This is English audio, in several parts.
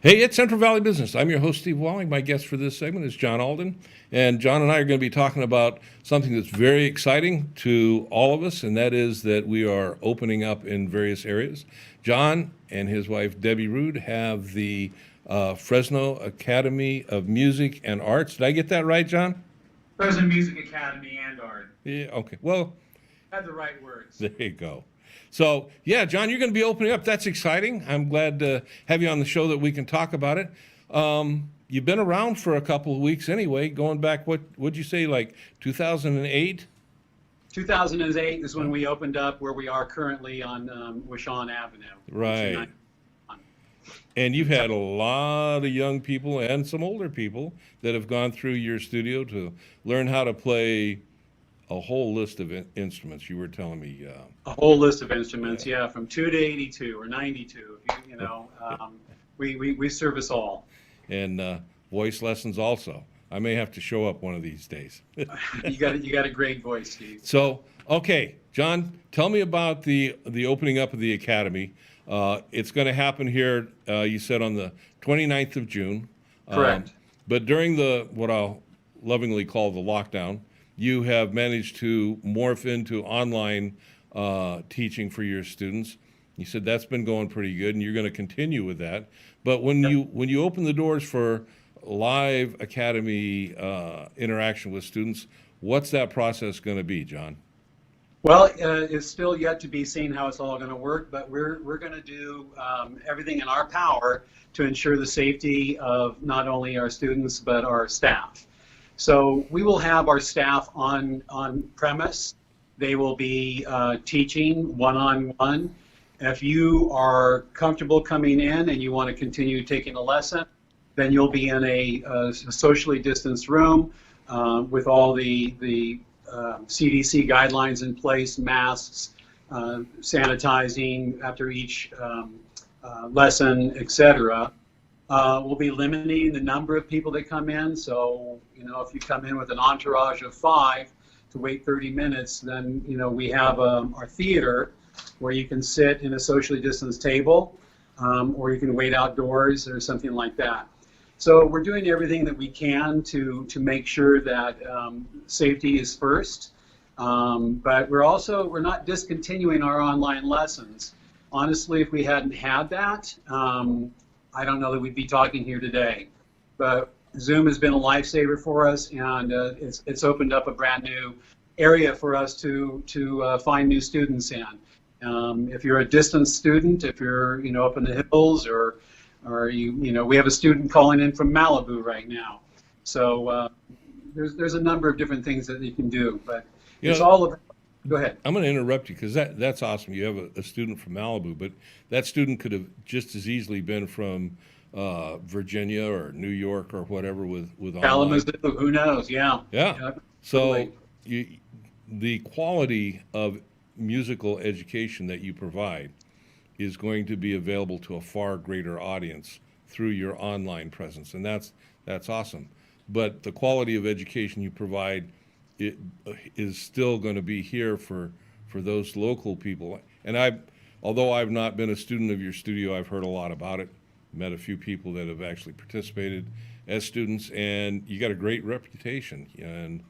Hey, it's Central Valley Business. I'm your host, Steve Walling. My guest for this segment is John Alden. And John and I are going to be talking about something that's very exciting to all of us, and that is that we are opening up in various areas. John and his wife, Debbie Rude, have the Fresno Academy of Music and Arts. Did I get that right, John? Fresno Music Academy and Art. Yeah, okay. Well, Had the right words. there you go. So, yeah, John, you're going to be opening up. That's exciting. I'm glad to have you on the show that we can talk about it. You've been around for a couple of weeks anyway, going back, what would you say, like 2008? 2008 is when we opened up where we are currently on Wishon Avenue. Right. And you've had a lot of young people and some older people that have gone through your studio to learn how to play a whole list of instruments. You were telling me. A whole list of instruments, yeah, from 2 to 82 or 92. We service all. And voice lessons also. I may have to show up one of these days. You got a great voice, Steve. So, okay, John, tell me about the opening up of the academy. It's going to happen here, you said, on the 29th of June. Correct. But during the what I'll lovingly call the lockdown, you have managed to morph into online teaching for your students. You said that's been going pretty good, and you're going to continue with that. But when you open the doors for live academy interaction with students, what's that process going to be, John? Well, it's still yet to be seen how it's all going to work, but we're going to do everything in our power to ensure the safety of not only our students but our staff. So we will have our staff on premise. They will be teaching one-on-one. If you are comfortable coming in and you want to continue taking a lesson, then you'll be in a socially distanced room with all the CDC guidelines in place, masks, sanitizing after each lesson, etc. We'll be limiting the number of people that come in. So, if you come in with an entourage of 5 to wait 30 minutes, then, we have our theater where you can sit in a socially distanced table, or you can wait outdoors or something like that. So we're doing everything that we can to make sure that safety is first, but we're not discontinuing our online lessons. Honestly, if we hadn't had that, I don't know that we'd be talking here today. But Zoom has been a lifesaver for us, and it's opened up a brand new area for us to find new students in. If you're a distance student, if you're up in the hills, or we have a student calling in from Malibu right now. So there's a number of different things that you can do, but it's all of. Go ahead. I'm going to interrupt you because that's awesome. You have a student from Malibu, but that student could have just as easily been from Virginia or New York or whatever with online. Kalamazoo, who knows? Yeah. Yeah. So the quality of musical education that you provide is going to be available to a far greater audience through your online presence, and that's awesome. But the quality of education you provide is still going to be here for those local people. And although I've not been a student of your studio, I've heard a lot about it. Met a few people that have actually participated as students, and you got a great reputation. And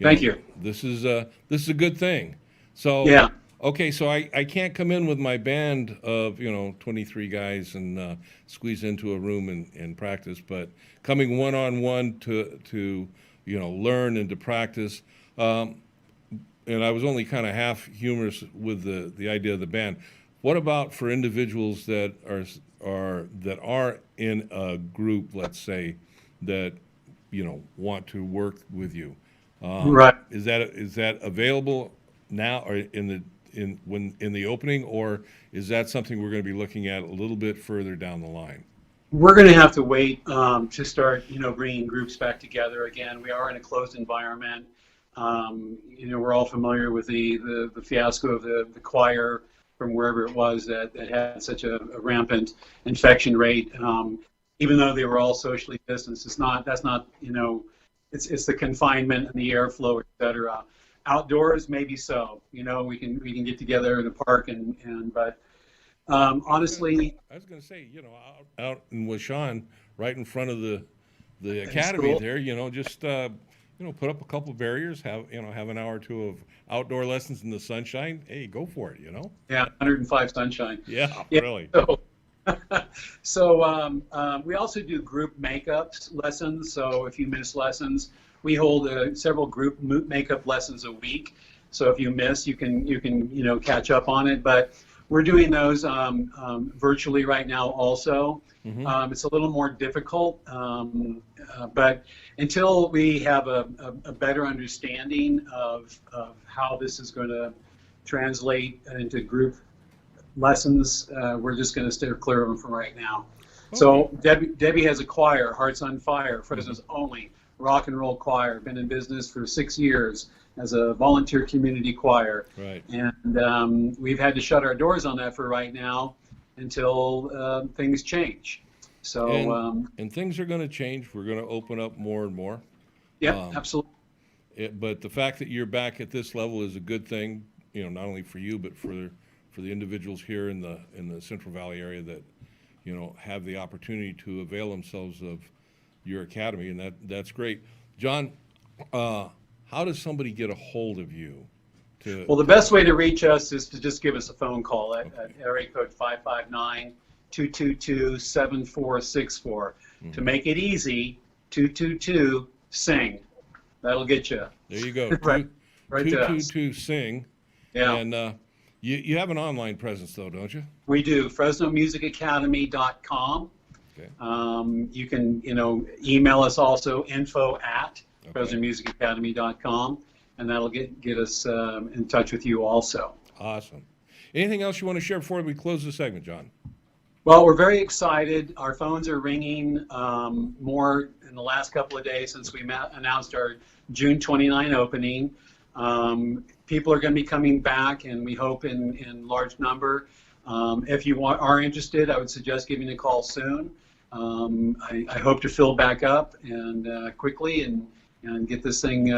thank you. This is a good thing. So yeah. Okay, so I can't come in with my band of 23 guys and squeeze into a room and practice, but coming one-on-one to learn and to practice. And I was only kind of half humorous with the idea of the band. What about for individuals that are in a group, let's say, that want to work with you? Right. Is that available now or in the opening, or is that something we're going to be looking at a little bit further down the line? We're going to have to wait to start, bringing groups back together again. We are in a closed environment. We're all familiar with the fiasco of the choir from wherever it was that had such a rampant infection rate. Even though they were all socially distanced, it's the confinement and the airflow, et cetera. Outdoors, maybe so. We can get together in the park, but Honestly, I was going to say, out in Washan, right in front of the in academy school, there, just put up a couple of barriers, have an hour or two of outdoor lessons in the sunshine. Hey, go for it. yeah, 105 sunshine. Yeah, Yeah. really. So, so we also do group makeup lessons. So if you miss lessons, we hold several group makeup lessons a week. So if you miss, you can catch up on it. But we're doing those virtually right now also. Hmm. It's a little more difficult, but until we have a better understanding of how this is going to translate into group lessons, we're just going to steer clear of them for right now. Okay. So Debbie has a choir, Hearts on Fire, Fresno's only rock and roll choir, been in business for 6 years as a volunteer community choir. Right. And we've had to shut our doors on that for right now until things change. So, And things are going to change. We're going to open up more and more. yeah, Um, absolutely. but the fact that you're back at this level is a good thing. Not only for you, but for the individuals here in the Central Valley area that have the opportunity to avail themselves of your academy, and that's great. John, how does somebody get a hold of you? Well, the best way to reach us is to just give us a phone call at area code 559-222-7464. To make it easy, 222-SING. That'll get you. There you go. Right to us. 222-SING. Yeah. And you have an online presence, though, don't you? We do. FresnoMusicAcademy.com. Okay. You can, email us also, info@ Okay. FresnoMusicAcademy.com, and that'll get us in touch with you also. Awesome. Anything else you want to share before we close the segment, John? Well, we're very excited. Our phones are ringing more in the last couple of days since we announced our June 29 opening. People are going to be coming back, and we hope in large number. If you are interested, I would suggest giving a call soon. I hope to fill back up and quickly and get this thing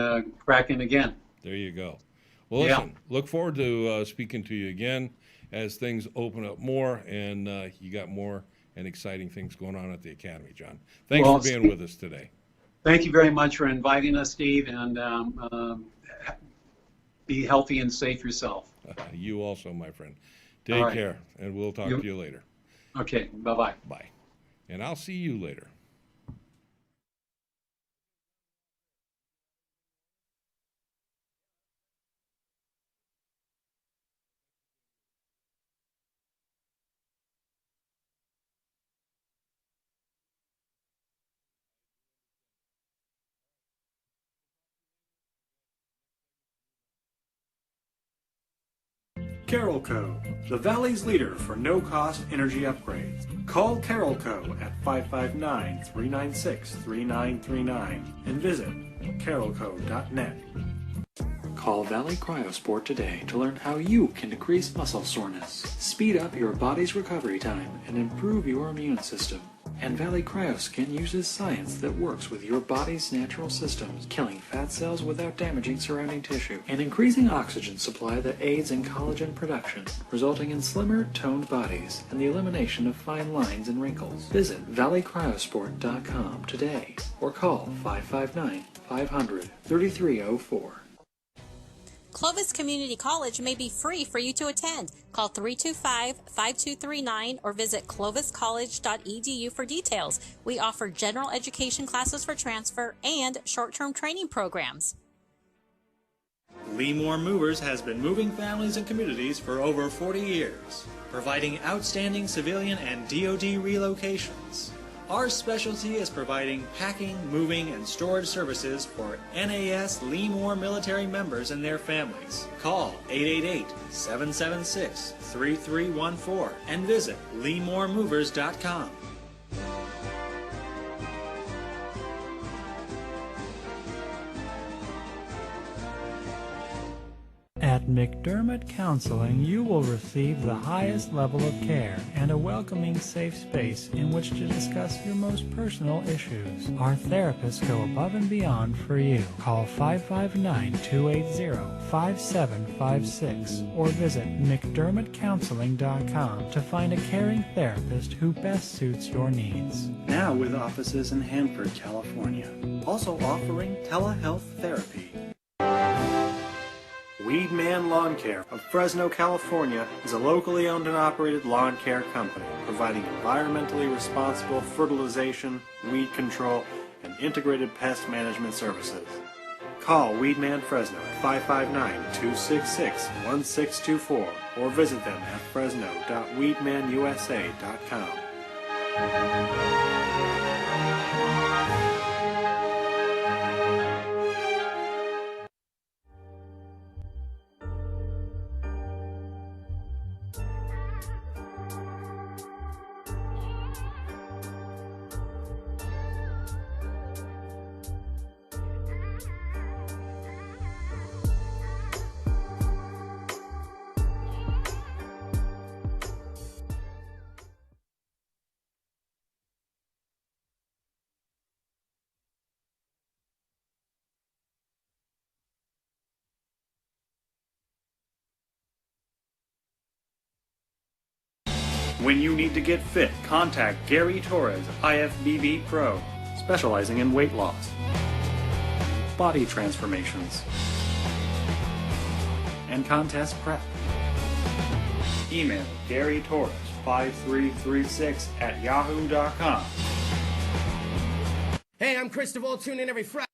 cracking again. There you go. Well, Yeah. listen, look forward to speaking to you again as things open up more and you got more and exciting things going on at the Academy, John. Thanks Well, for being with us today. Thank you very much for inviting us, Steve, and be healthy and safe yourself. You also, my friend. All Take right. care, and we'll talk to you later. Okay, bye-bye. Bye. And I'll see you later. Carolco, the Valley's leader for no-cost energy upgrades. Call Carolco at 559-396-3939 and visit carolco.net. Call Valley Cryosport today to learn how you can decrease muscle soreness, speed up your body's recovery time, and improve your immune system. And Valley Cryoskin uses science that works with your body's natural systems, killing fat cells without damaging surrounding tissue, and increasing oxygen supply that aids in collagen production, resulting in slimmer, toned bodies and the elimination of fine lines and wrinkles. Visit valleycryosport.com today or call 559-500-3304. Clovis Community College may be free for you to attend. Call 325-5239 or visit cloviscollege.edu for details. We offer general education classes for transfer and short-term training programs. Leemore Movers has been moving families and communities for over 40 years, providing outstanding civilian and DoD relocations. Our specialty is providing packing, moving, and storage services for NAS Leemore military members and their families. Call 888-776-3314 and visit leemoremovers.com. At At McDermott Counseling, you will receive the highest level of care and a welcoming, safe space in which to discuss your most personal issues. Our therapists go above and beyond for you. Call 559-280-5756 or visit McDermottCounseling.com to find a caring therapist who best suits your needs. Now with offices in Hanford, California. Also offering telehealth therapy. Weedman Lawn Care of Fresno, California is a locally owned and operated lawn care company providing environmentally responsible fertilization, weed control, and integrated pest management services. Call Weedman Fresno at 559-266-1624 or visit them at fresno.weedmanusa.com. When you need to get fit, contact Gary Torres, IFBB Pro, specializing in weight loss, body transformations, and contest prep. Email Gary Torres 5336@yahoo.com. Hey, I'm Christopher. Tune in every Friday.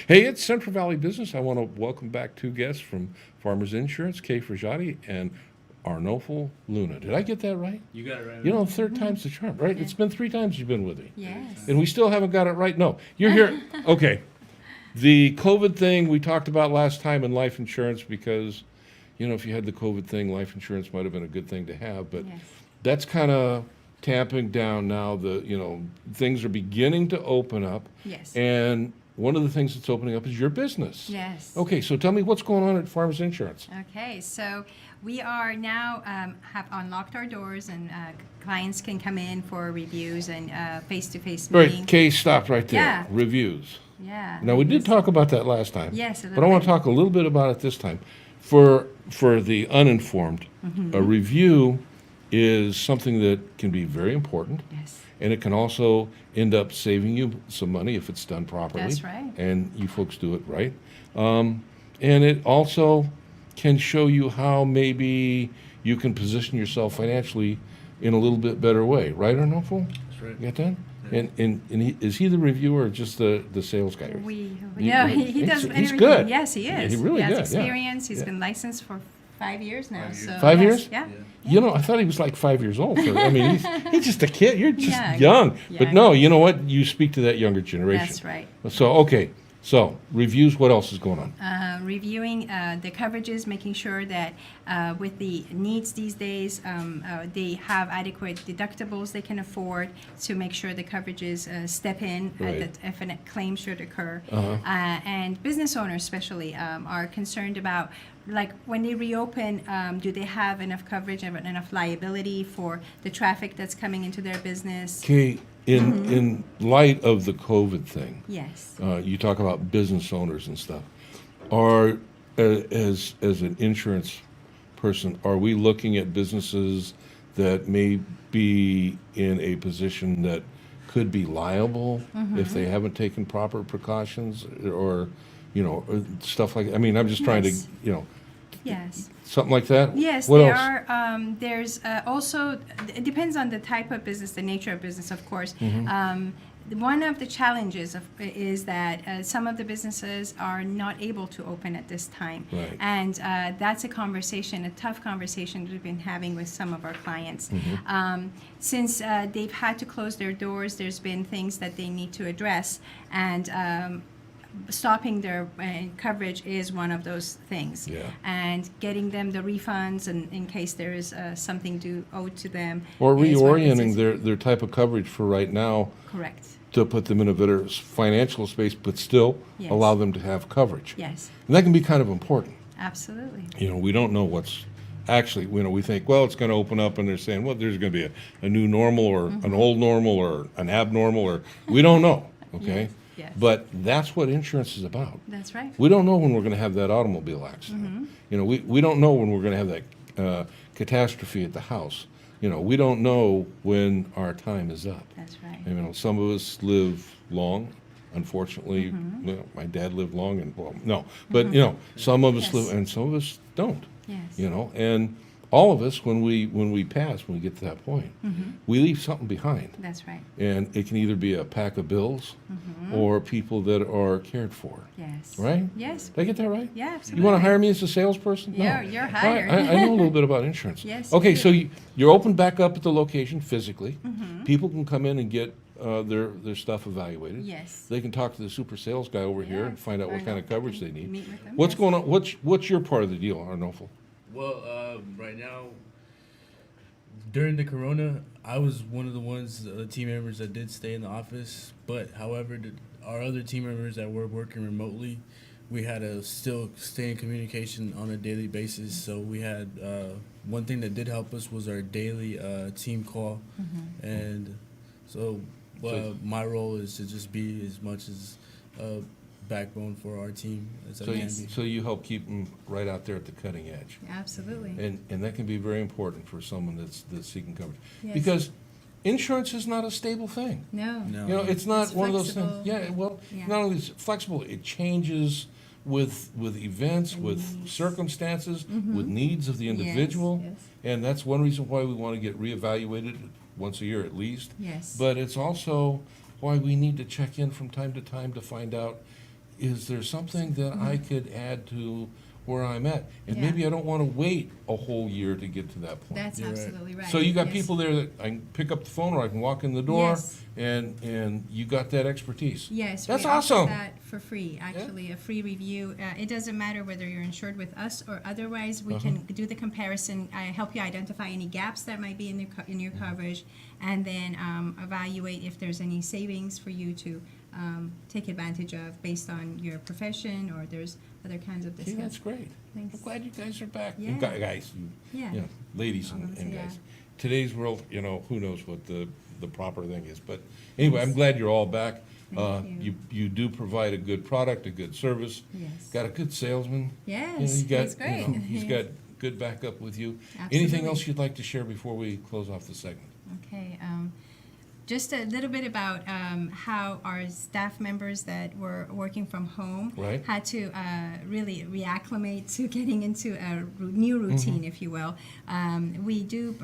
Hey, it's Central Valley Business. I want to welcome back two guests from Farmers Insurance, Kay Frajati and Arnolfo Luna. Did I get that right? You got it right. You know, third time's the charm, right? It's been 3 times you've been with me. Yes. And we still haven't got it right? No. You're here. Okay. The COVID thing we talked about last time in life insurance because, you know, if you had the COVID thing, life insurance might have been a good thing to have. But Yes. that's kind of tamping down now. Things are beginning to open up. Yes. And one of the things that's opening up is your business. Yes. Okay, so tell me what's going on at Farmers Insurance. Okay, so we are now have unlocked our doors and clients can come in for reviews and face-to-face All meeting. right, Kay stopped right there. Yeah. Reviews. Yeah. Now, we did talk about that last time. Yes, a But I little want to bit. talk a little bit about it this time. For the uninformed, Mm-hmm. a review is something that can be very important. Yes. And it can also end up saving you some money if it's done properly. That's right. And you folks do it right. And it also can show you how maybe you can position yourself financially in a little bit better way. Right, Arnolfo? That's right. You got that? And is he the reviewer or just the sales guy? He does He's everything. good. Yes, he is. He's really he has good, yeah. experience. He's Yeah. been licensed for 5 years now. So 5 yes, years? Yeah. You know, I thought he was like 5 years old. I mean, he's just a kid. You're just Yeah, young. But young. no, you know what? You speak to that younger generation. That's right. So, okay. So, reviews, what else is going on? Reviewing the coverages, making sure that with the needs these days, they have adequate deductibles they can afford to make sure the coverages step in Right. if a claim should occur. And business owners especially are concerned about, like, when they reopen, do they have enough coverage and enough liability for the traffic that's coming into their business? Okay, in light of the COVID thing, Yes. you talk about business owners and stuff. Are as an insurance person, are we looking at businesses that may be in a position that could be liable if they haven't taken proper precautions, or or stuff like? I mean, I'm just trying Yes. to Yes. something like that. Yes, What there else? are. There's also, it depends on the type of business, the nature of business, of course. One of the challenges is that some of the businesses are not able to open at this time. Right. And that's a conversation, a tough conversation that we've been having with some of our clients. Since they've had to close their doors, there's been things that they need to address. And stopping their coverage is one of those things. Yeah. And getting them the refunds and in case there is something due owed to them. Or is one of the reorienting things- their type of coverage for right now Correct. to put them in a better financial space, but still Yes. allow them to have coverage. Yes, And that can be kind of important. absolutely. We don't know what's actually, we think, well, it's going to open up and they're saying, well, there's going to be a new normal or an old normal or an abnormal, or we don't know, okay? Yes, yes. But that's what insurance is about. That's right. We don't know when we're going to have that automobile accident. We don't know when we're going to have that catastrophe at the house. We don't know when our time is up. That's right. Some of us live long. Unfortunately, my dad lived long, and well, no, but some of us Yes. live, and some of us don't. Yes. And all of us, when we pass, when we get to that point, we leave something behind, That's right. and it can either be a pack of bills or people that are cared for. Yes. Right? Yes. Did I get that right? Yeah, You absolutely. want to hire me as a salesperson? No. You're hired. I know a little bit about insurance. Yes, you Okay, do. so you're open back up at the location physically. People can come in and get their stuff evaluated. Yes. They can talk to the super sales guy over here Yeah, and find out what find kind out of coverage they and need. meet with them, What's yes. going on? What's your part of the deal, Arnolfo? Well, right now, during the corona, I was one of the ones, team members that did stay in the office. But however, our other team members that were working remotely, we had to still stay in communication on a daily basis. So we had one thing that did help us was our daily team call, and so my role is to just be as much as a backbone for our team as I can be. So you help keep them right out there at the cutting edge. Absolutely. And that can be very important for someone that's seeking coverage. Yes. Because insurance is not a stable thing. No. No. It's not It's one of those flexible. things. Yeah, well, Yeah. not only is it flexible, it changes with events, And with needs. circumstances, with needs of the individual. yes. And that's one reason why we want to get reevaluated once a year at least. Yes. But it's also why we need to check in from time to time to find out, is there something that I could add to where I'm at? And Mm-hmm. Yeah. maybe I don't want to wait a whole year to get to that point. That's You're right. absolutely right. So you got Yes. people there that I can pick up the phone, or I can walk in the door, Yes. and you got that expertise. Yes, That's we offer awesome. that for free, actually, a free review. It doesn't matter whether you're insured with us or otherwise, we can do the comparison, help you identify any gaps that might be in your coverage, and then evaluate if there's any savings for you to take advantage of based on your profession, or there's other kinds of See, that's discounts. great. Thanks. I'm glad you guys are back. Yeah. You guys, Yeah. ladies All of us, and yeah. guys. Today's world, who knows what the proper thing is. But anyway, I'm glad you're all back. Thank you. You do provide a good product, a good service. Yes. Got a good salesman. Yes, you got, that's great. He's got good backup with you. Absolutely. Anything else you'd like to share before we close off the segment? Okay. just a little bit about how our staff members that were working from home Right. had to really reacclimate to getting into a new routine, if you will. We do,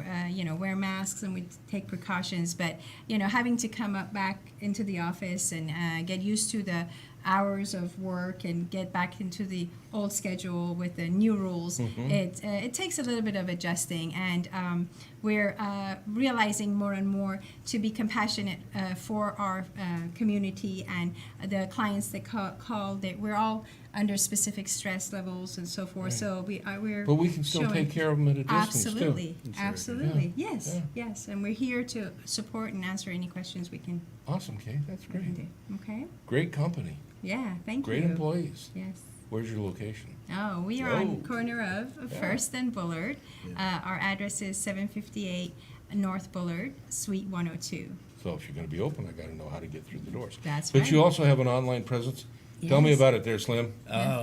wear masks and we take precautions, but having to come up back into the office and get used to the hours of work and get back into the old schedule with the new rules, it takes a little bit of adjusting, and we're realizing more and more to be compassionate for our community and the clients that call. That we're all under specific stress levels and so forth. So we're But we can still showing- take care of them at a distance, too. Absolutely, absolutely, Yeah, yes, yeah. yes, and we're here to support and answer any questions we can Awesome, Kate, that's great. do. Okay. Great company, Yeah, thank great you. employees. Yes. Where's your location? Oh, we are Oh. on corner of First and Bullard. Our address is 758 North Bullard, Suite 102. So if you're gonna be open, I gotta know how to get through the doors. That's But right. you also have an online presence? Tell me Yes. about it there, Slim.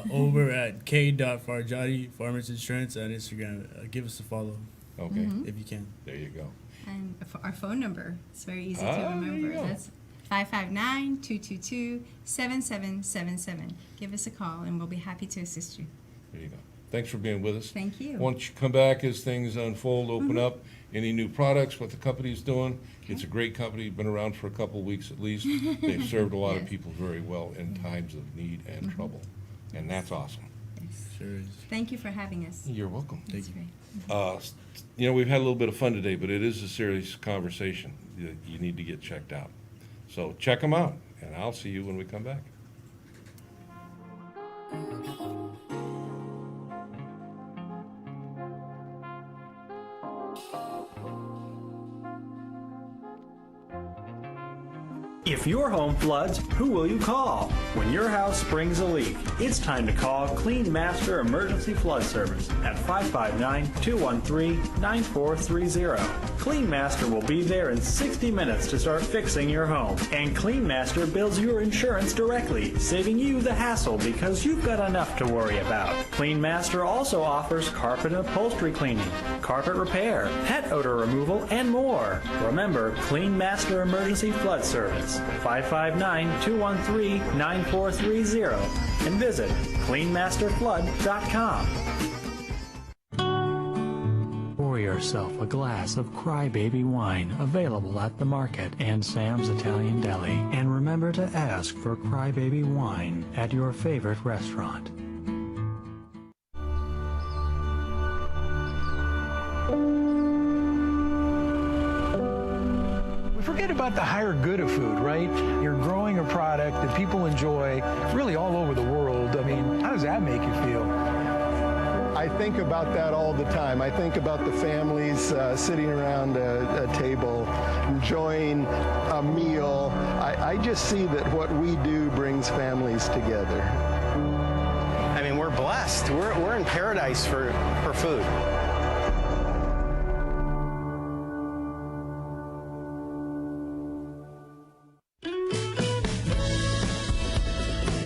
Over at k.farjadi Farmers Insurance on Instagram. Give us a follow Okay, if you can. there you go. And our phone number, it's very easy Ah, to there you remember. go. That's 559-222-7777. Give us a call and we'll be happy to assist you. There you go. Thanks for being with us. Thank you. Once you come back, as things unfold, open up, any new products, what the company's doing. It's a great company, been around for a couple weeks at least. They've served a lot of Yes. people very well in times of need and trouble, and that's awesome. Sure is. Thank you for having us. You're welcome. That's great. We've had a little bit of fun today, but it is a serious conversation. You need to get checked out. So check them out, and I'll see you when we come back. If your home floods, who will you call? When your house springs a leak, it's time to call Clean Master Emergency Flood Service at 559-213-9430. Clean Master will be there in 60 minutes to start fixing your home. And Clean Master bills your insurance directly, saving you the hassle because you've got enough to worry about. Clean Master also offers carpet and upholstery cleaning, carpet repair, pet odor removal, and more. Remember, Clean Master Emergency Flood Service, 559-213-9430, and visit cleanmasterflood.com. Pour yourself a glass of Crybaby wine, available at the market and Sam's Italian Deli. And remember to ask for Crybaby wine at your favorite restaurant. We forget about the higher good of food, right? You're growing a product that people enjoy really all over the world. I mean, how does that make you feel? I think about that all the time. I think about the families sitting around a table, enjoying a meal. I just see that what we do brings families together. I mean, we're blessed. We're in paradise for food.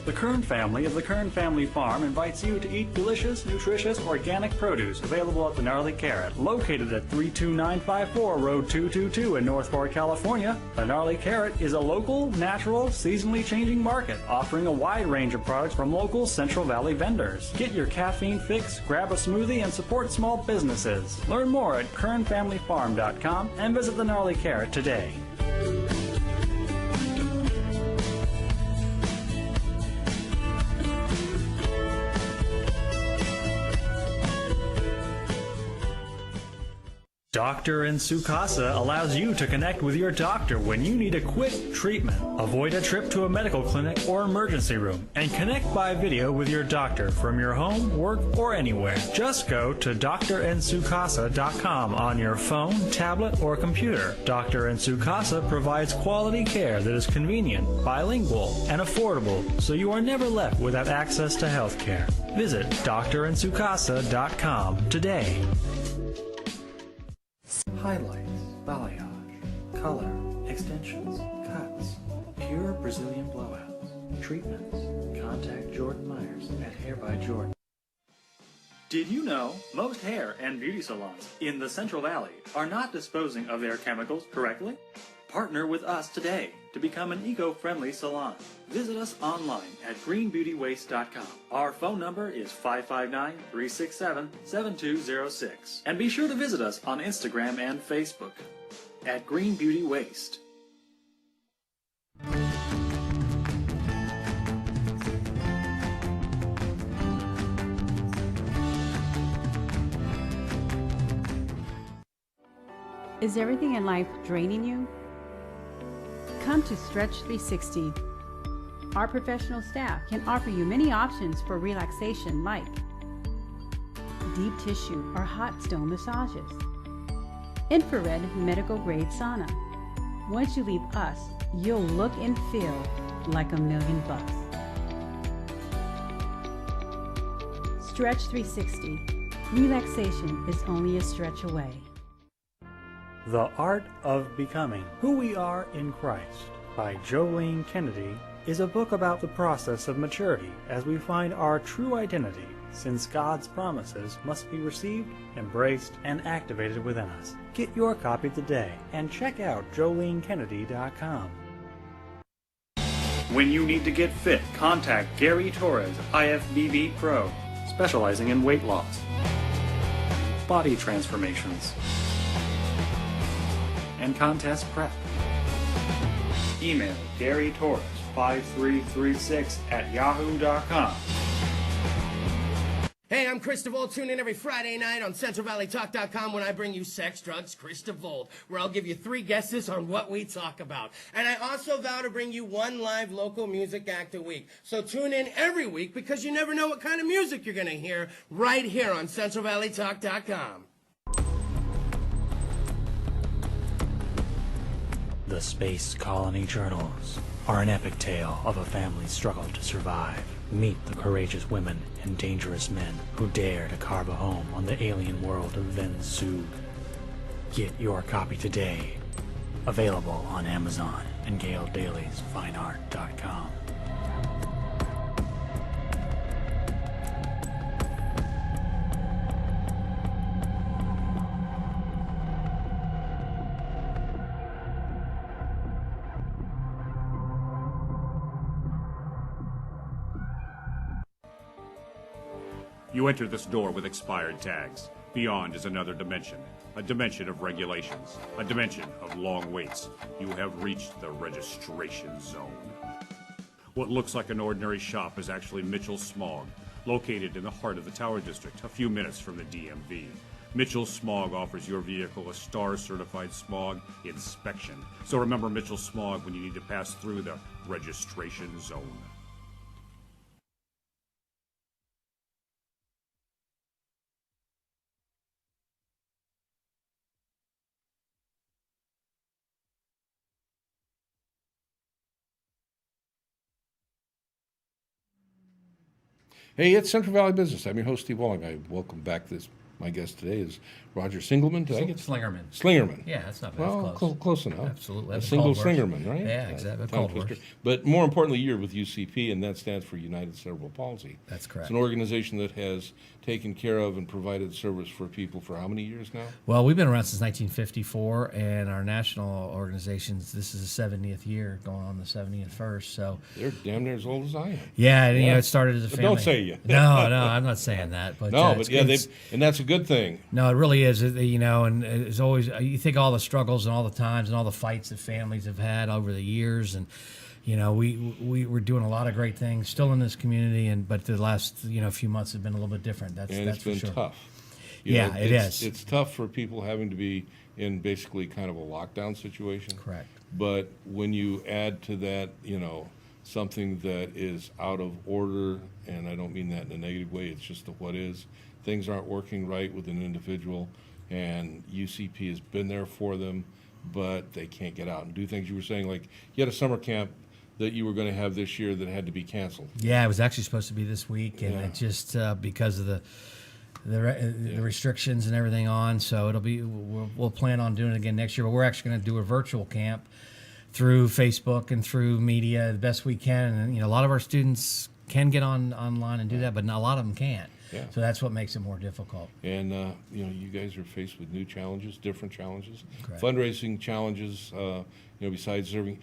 The Kern family of the Kern Family Farm invites you to eat delicious, nutritious, organic produce available at the Gnarly Carrot, located at 32954 Road 222 in North Fork, California. The Gnarly Carrot is a local, natural, seasonally changing market, offering a wide range of products from local Central Valley vendors. Get your caffeine fix, grab a smoothie, and support small businesses. Learn more at KernFamilyFarm.com and visit the Gnarly Carrot today. Dr. in Sukasa allows you to connect with your doctor when you need a quick treatment. Avoid a trip to a medical clinic or emergency room and connect by video with your doctor from your home, work, or anywhere. Just go to drinsukasa.com on your phone, tablet, or computer. Dr. in Sukasa provides quality care that is convenient, bilingual, and affordable, so you are never left without access to health care. Visit drinsukasa.com today. Highlights, balayage, color, extensions, cuts, pure Brazilian blowouts, treatments. Contact Jordan Myers at Hair by Jordan. Did you know most hair and beauty salons in the Central Valley are not disposing of their chemicals correctly? Partner with us today to become an eco-friendly salon. Visit us online at greenbeautywaste.com. Our phone number is 559-367-7206. And be sure to visit us on Instagram and Facebook at Green Beauty Waste. Is everything in life draining you? Come to Stretch 360. Our professional staff can offer you many options for relaxation like deep tissue or hot stone massages, infrared medical grade sauna. Once you leave us, you'll look and feel like $1,000,000. Stretch 360. Relaxation is only a stretch away. The Art of Becoming Who We Are in Christ by Jolene Kennedy is a book about the process of maturity as we find our true identity, since God's promises must be received, embraced, and activated within us. Get your copy today and check out JoleneKennedy.com. When you need to get fit, contact Gary Torres, IFBB Pro, specializing in weight loss, body transformations, and contest prep. Email Gary Torres 5336@yahoo.com. Hey, I'm Chris DeVold. Tune in every Friday night on CentralValleyTalk.com when I bring you Sex, Drugs, Chris DeVold, where I'll give you 3 guesses on what we talk about. And I also vow to bring you 1 live local music act a week. So tune in every week because you never know what kind of music you're going to hear right here on CentralValleyTalk.com. The Space Colony Journals are an epic tale of a family's struggle to survive. Meet the courageous women and dangerous men who dare to carve a home on the alien world of Vensug. Get your copy today. Available on Amazon and Gale Daly's FineArt.com. You enter this door with expired tags. Beyond is another dimension, a dimension of regulations, a dimension of long waits. You have reached the registration zone. What looks like an ordinary shop is actually Mitchell Smog, located in the heart of the Tower District, a few minutes from the DMV. Mitchell Smog offers your vehicle a STAR-certified smog inspection. So remember Mitchell Smog when you need to pass through the registration zone. Hey, it's Central Valley Business. I'm your host, Steve Walling. I welcome back my guest today is Roger Singleman. Did I get Slingerman. Slingerman. Yeah, that's not bad. Well, close enough. Absolutely. A single Slingerman, right? Yeah, exactly. But more importantly, you're with UCP, and that stands for United Cerebral Palsy. That's correct. It's an organization that has taken care of and provided service for people for how many years now? Well, we've been around since 1954, and our national organizations, this is the 70th year, going on the 71st. So they're damn near as old as I am. Yeah, and, you know, it started as a family. Don't say you. No, I'm not saying that. But and that's a good thing. No, it really is. You know, and it's always, you think all the struggles and all the times and all the fights that families have had over the years, and you know, we're doing a lot of great things still in this community, but the last few months have been a little bit different. That's it's been for sure. Tough. It is. It's tough for people having to be in basically kind of a lockdown situation. Correct. But when you add to that, something that is out of order, and I don't mean that in a negative way, it's just what is. Things aren't working right with an individual, and UCP has been there for them, but they can't get out and do things. You were saying, like, you had a summer camp that you were going to have this year that had to be canceled. Yeah, it was actually supposed to be this week, and it just because of the restrictions and everything on, so we'll plan on doing it again next year. But we're actually going to do a virtual camp through Facebook and through media the best we can, and a lot of our students can get online and do that, but a lot of them can't. Yeah. So that's what makes it more difficult. And, you know, you guys are faced with new challenges, different challenges, Correct. fundraising challenges, you know, besides serving.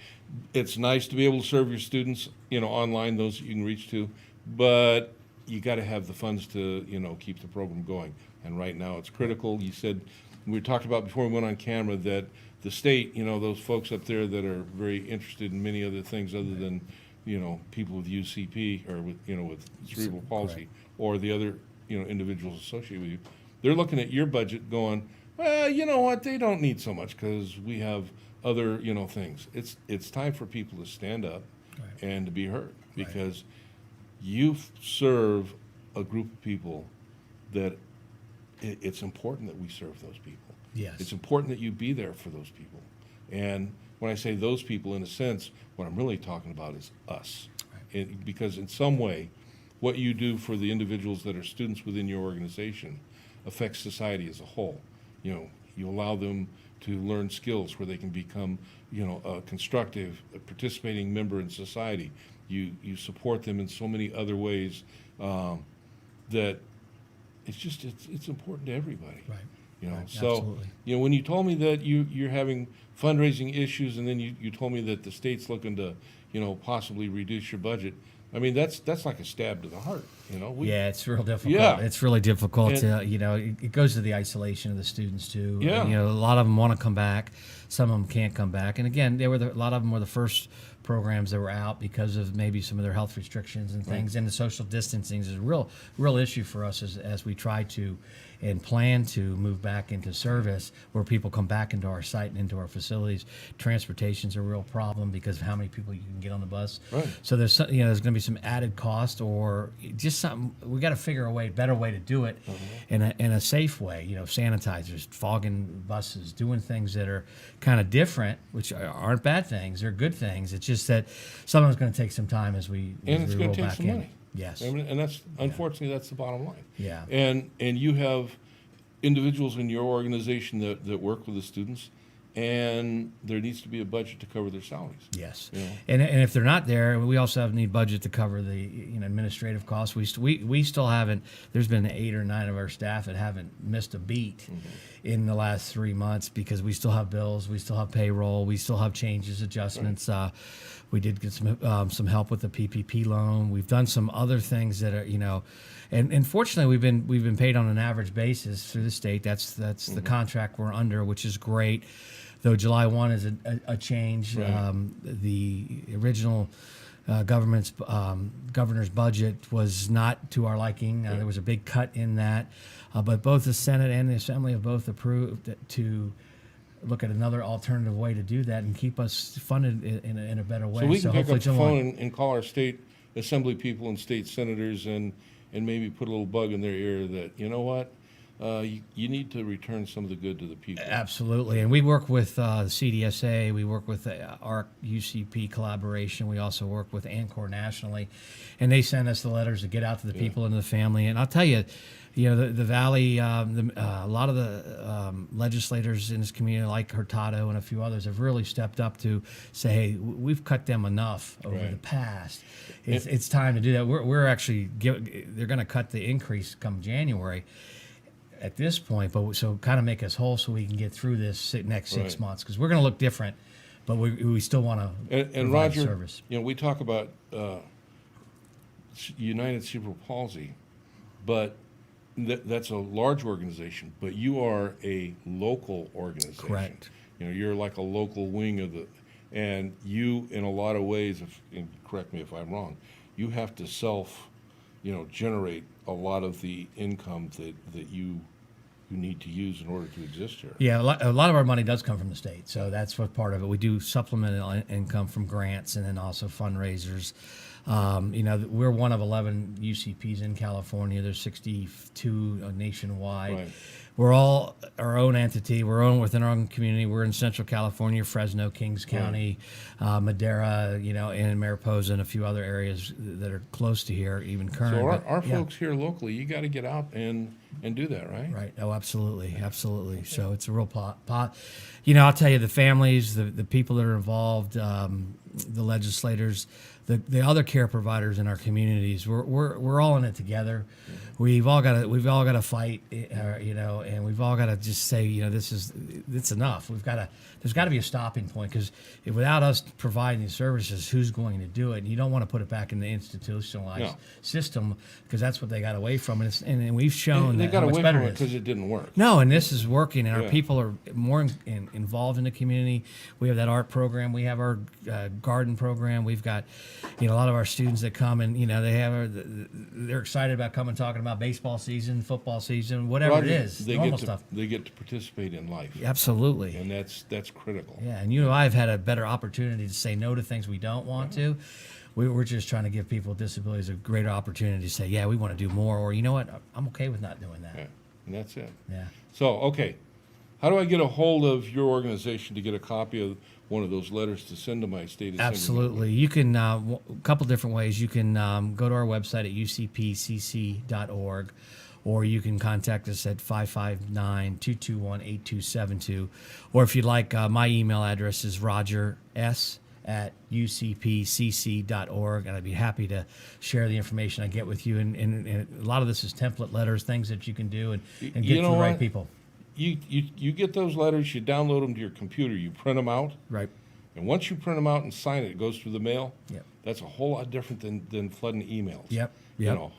It's nice to be able to serve your students, you know, online, those you can reach to, but you got to have the funds to, you know, keep the program going. And right now it's critical. You said, we talked about before we went on camera that the state, you know, those folks up there that are very interested in many other things other than, you know, people with UCP or with, you know, with cerebral palsy or the other, you know, individuals associated with you, they're looking at your budget going, well, you know what, they don't need so much because we have other, you know, things. It's time for people to stand up and to be heard because you serve a group of people that it's important that we serve those people. Yes. It's important that you be there for those people. And when I say those people, in a sense, what I'm really talking about is us. Because in some way, what you do for the individuals that are students within your organization affects society as a whole. You know, you allow them to learn skills where they can become, you know, a constructive, a participating member in society. You support them in so many other ways that it's important to everybody. Right. You know, Right. so Absolutely. you know when you told me that you're having fundraising issues, and then you told me that the state's looking to, you know, possibly reduce your budget. I mean, that's like a stab to the heart. You know. Yeah, it's real difficult. Yeah. It's really difficult And- to, you know, it goes to the isolation of the students too. Yeah. You know, a lot of them want to come back. Some of them can't come back. And again, a lot of them were the first programs that were out because of maybe some of their health restrictions and things. And the social distancing is a real issue for us as we try to and plan to move back into service where people come back into our site and into our facilities. Transportation's a real problem because of how many people you can get on the bus. Right. So there's going to be some added cost or just something. We got to figure a better way to do it in a safe way. You know, sanitizers, fogging buses, doing things that are kind of different, which aren't bad things. They're good things. It's just that some of it's going to take some time as we And it's going roll to take back some in. money. Yes. I mean, and that's unfortunately that's the bottom line. Yeah. And you have individuals in your organization that work with the students, and there needs to be a budget to cover their salaries. Yes. You know? And if they're not there, we also need budget to cover the administrative costs. We still haven't. There's been 8 or 9 of our staff that haven't missed a beat in the last 3 months because we still have bills, we still have payroll, we still have changes, adjustments. We did get some help with the PPP loan. We've done some other things that are, you know, and fortunately we've been paid on an average basis through the state. That's the contract we're under, which is great. Though July 1 is a change. Right. The original governor's budget was not to our liking. There was a big cut in that, but both the Senate and the Assembly have both approved to look at another alternative way to do that and keep us funded in a better way. So we can pick up the July- phone and call our state assembly people and state senators and maybe put a little bug in their ear that, you know what, you need to return some of the good to the people. Absolutely, and we work with the CDSA. We work with the ARC UCP collaboration. We also work with ANCOR nationally, and they send us the letters to get out to the people and the family. And I'll tell you, you know, the Valley, a lot of the legislators in this community, like Hurtado and a few others, have really stepped up to say, hey, we've cut them enough over the past. It's time to do that. We're actually they're going to cut the increase come January at this point, but so kind of make us whole so we can get through this next 6 months because we're going to look different, but we still want to And provide Roger, service. you know, we talk about United Cerebral Palsy, but that's a large organization, but you are a local organization. Correct. You know, you're like a local wing of and you, in a lot of ways, and correct me if I'm wrong, you have to generate a lot of the income that you need to use in order to exist here. Yeah, a lot of our money does come from the state, so that's what part of it. We do supplemental income from grants and then also fundraisers. You know, we're one of 11 UCPs in California. There's 62 nationwide. Right. We're all our own entity. We're within our own community. We're in Central California, Fresno, Kings County, Madera, you know, and Mariposa, and a few other areas that are close to here, even Kern. So But, our yeah. folks here locally, you got to get out and do that, right? Right. Oh, absolutely, absolutely. So it's a real pot. You know, I'll tell you, the families, the people that are involved, the legislators, the other care providers in our communities. We're all in it together. We've all got to fight, and we've all got to just say, it's enough. There's got to be a stopping point, because without us providing these services, who's going to do it? And you don't want to put it back in the institutionalized system, because that's what they got away from. And we've shown they that got how much away better from it it is. because it didn't work. No, and this is working, and our Yeah. people are more involved in the community. We have that art program. We have our garden program. We've got, a lot of our students that come and, they're excited about coming, talking about baseball season, football season, whatever Roger, it is, normal stuff. They get to participate in life. Absolutely. And that's critical. Yeah, and I've had a better opportunity to say no to things we don't want to. We're just trying to give people with disabilities a greater opportunity to say, yeah, we want to do more, or you know what, I'm okay with not doing that. Yeah, and that's it. Yeah. So, okay, how do I get a hold of your organization to get a copy of one of those letters to send to my state assembly? Absolutely. You can, a couple different ways. You can go to our website at ucpcc.org, or you can contact us at 559-221-8272. Or if you'd like, my email address is rogers@ucpcc.org, and I'd be happy to share the information I get with you. And a lot of this is template letters, things that you can do and get to the right people. You get those letters, you download them to your computer, you print them out. Right. And once you print them out and sign it, it goes through the mail. Yep. That's a whole lot different than flooding emails. Yep. You Yep. know,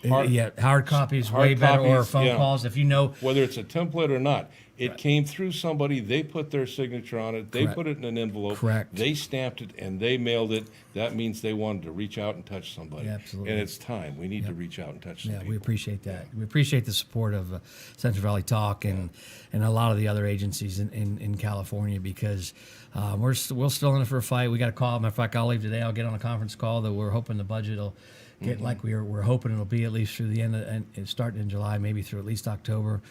Hard copies, hard way better, or copies, phone calls. If you know whether it's a template or not, it came through somebody. They put their signature on it. They Correct. put it in an envelope. Correct. They stamped it and they mailed it. That means they wanted to reach out and touch somebody. Yeah, absolutely. And it's time. We need to reach out and touch some Yeah, people. we appreciate that. We appreciate the support of Central Valley Talk and a lot of the other agencies in California, because we're still in it for a fight. We got a call. Matter of fact, I'll leave today. I'll get on a conference call that we're hoping the budget will get like we're hoping it'll be, at least through the end of, and starting in July, maybe through at least October.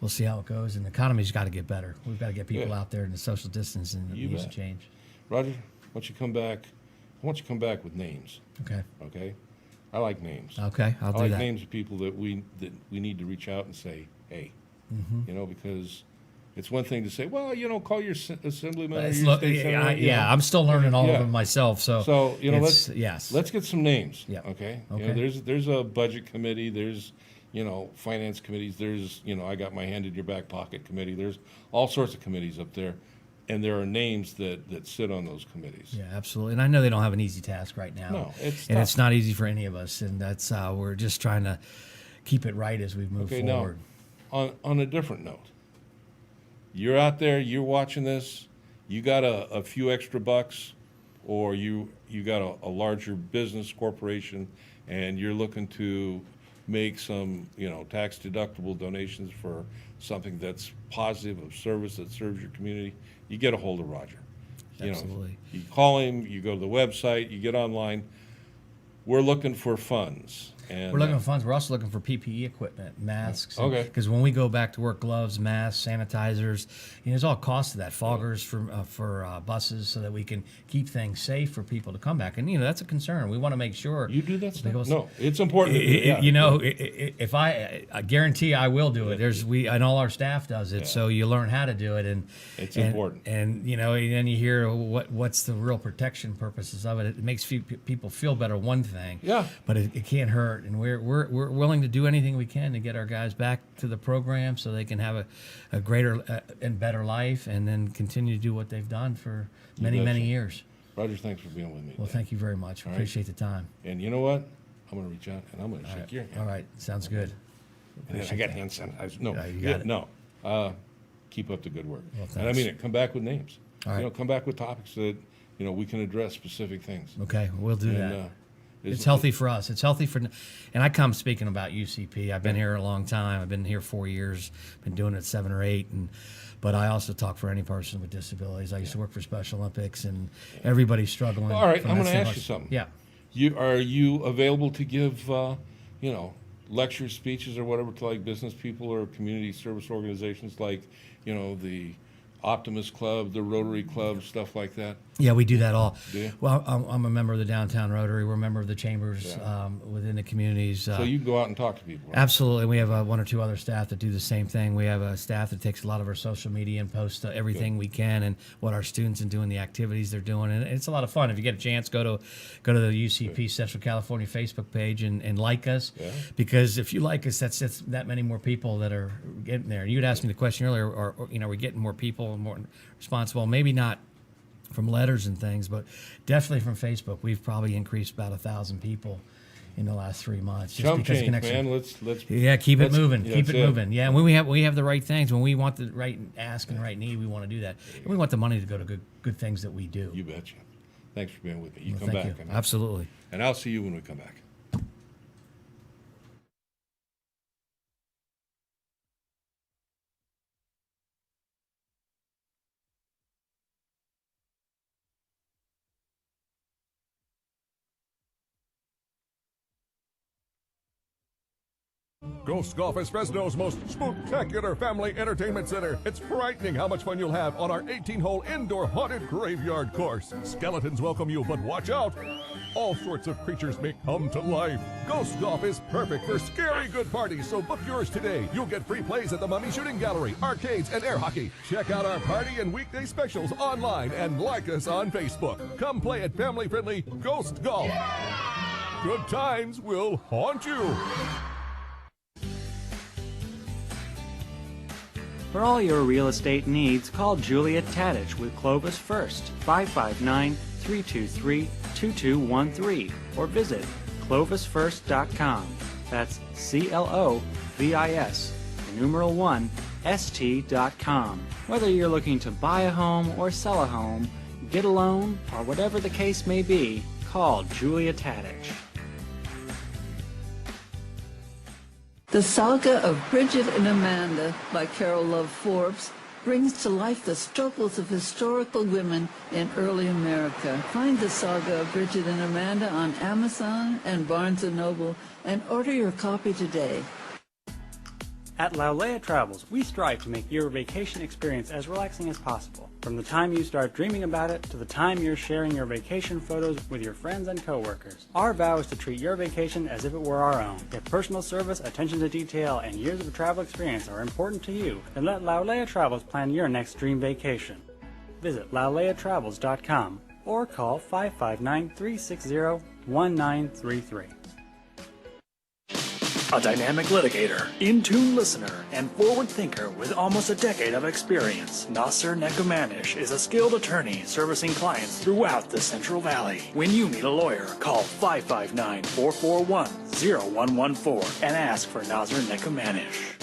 We'll see how it goes. And the economy's got to get better. We've got to get people out there in the social distance, and it needs to change. Roger, once you come back, I want you to come back with names. Okay. Okay. I like names. Okay, I'll do I like that. names of people that we need to reach out and say, hey, because it's one thing to say, well, call your assemblyman. Or your state senator, I'm still learning all of them myself. So let's get some names. Yeah. Okay. Okay. There's a budget committee. There's finance committees. There's I got my hand in your back pocket committee. There's all sorts of committees up there, and there are names that sit on those committees. Yeah, absolutely. And I know they don't have an easy task right now. No, it's and tough. it's not easy for any of us. And that's we're just trying to keep it right as we move forward. Now, on a different note, you're out there, you're watching this, you got a few extra bucks, or you got a larger business corporation, and you're looking to make some tax deductible donations for something that's positive, of service that serves your community, you get a hold of Roger. Absolutely. You call him, you go to the website, you get online. We're looking for funds. And, We're looking for funds. We're also looking for PPE equipment, masks. Okay. Because when we go back to work, gloves, masks, sanitizers, there's all costs of that. Foggers for buses, so that we can keep things safe for people to come back. And that's a concern. We want to make sure you do that stuff. No, it's important. If I guarantee I will do it. And all our staff does it. So you learn how to do it, and it's important. And then you hear what's the real protection purposes of it. It makes people feel better. One thing. Yeah. But it can't hurt. And we're willing to do anything we can to get our guys back to the program, so they can have a greater and better life, and then continue to do what they've done for many years. Roger, thanks for being with me. Well, thank you very much. All right. Appreciate the time. And you know what? I'm going to reach out and I'm going to shake your hand. All right, sounds good. And I got hand sanitizer. No, you got it. No. Keep up the good work. Well, and I mean it. Come back with names. All right. Come back with topics that we can address specific things. Okay, we'll do that. It's healthy for us. It's healthy for, and I come speaking about UCP. I've been here a long time. I've been here 4 years. Been doing it 7 or 8, but I also talk for any person with disabilities. I used to work for Special Olympics, and everybody's struggling. All right, I'm going to ask you something. Yeah. Are you available to give lectures, speeches, or whatever to like business people or community service organizations like the Optimist Club, the Rotary Club, stuff like that? Yeah, we do that all. Do you? Well, I'm a member of the Downtown Rotary. We're a member of the chambers within the communities. So you go out and talk to people. Right? Absolutely. We have one or two other staff that do the same thing. We have a staff that takes a lot of our social media and posts everything we can and what our students are doing, the activities they're doing, and it's a lot of fun. If you get a chance, go to the UCP Central California Facebook page and like us, because if you like us, that's that many more people that are getting there. You'd asked me the question earlier, or we're getting more people and more responsible. Maybe not from letters and things, but definitely from Facebook. We've probably increased about 1,000 people in the last 3 months. Just Chump because change, connection. man. Let's keep it moving. Yeah, Keep it moving. Yeah, and when we have the right things, when we want the right ask and right need, we want to do that. And we want the money to go to good things that we do. You betcha. Thanks for being with me. You Well, come thank back. you. Absolutely. And I'll see you when we come back. Ghost Golf is Fresno's most spectacular family entertainment center. It's frightening how much fun you'll have on our 18-hole indoor haunted graveyard course. Skeletons welcome you, but watch out. All sorts of creatures may come to life. Ghost Golf is perfect for scary good parties, so book yours today. You'll get free plays at the Mummy Shooting Gallery, arcades, and air hockey. Check out our party and weekday specials online and like us on Facebook. Come play at family-friendly Ghost Golf. Good times will haunt you. For all your real estate needs, call Julia Tadich with Clovis First, 559-323-2213, or visit clovisfirst.com. That's CLOVIS, the numeral 1, ST.com. Whether you're looking to buy a home or sell a home, get a loan, or whatever the case may be, call Julia Tadich. The Saga of Bridget and Amanda by Carol Love Forbes brings to life the struggles of historical women in early America. Find the Saga of Bridget and Amanda on Amazon and Barnes & Noble and order your copy today. At Laulea Travels, we strive to make your vacation experience as relaxing as possible. From the time you start dreaming about it to the time you're sharing your vacation photos with your friends and coworkers. Our vow is to treat your vacation as if it were our own. If personal service, attention to detail, and years of travel experience are important to you, then let Laulea Travels plan your next dream vacation. Visit lauleatravels.com or call 559-360-1933. A dynamic litigator, in-tune listener, and forward thinker with almost a decade of experience, Nasser Nekumanish is a skilled attorney servicing clients throughout the Central Valley. When you need a lawyer, call 559-441-0114 and ask for Nasser Nekumanish.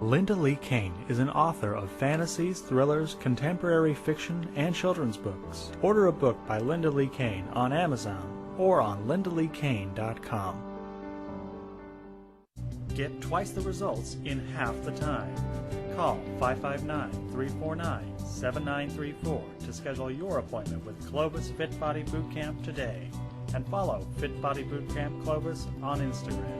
Linda Lee Kane is an author of fantasies, thrillers, contemporary fiction, and children's books. Order a book by Linda Lee Kane on Amazon or on lindaleekane.com. Get twice the results in half the time. Call 559-349-7934 to schedule your appointment with Clovis Fit Body Bootcamp today. And follow Fit Body Bootcamp Clovis on Instagram.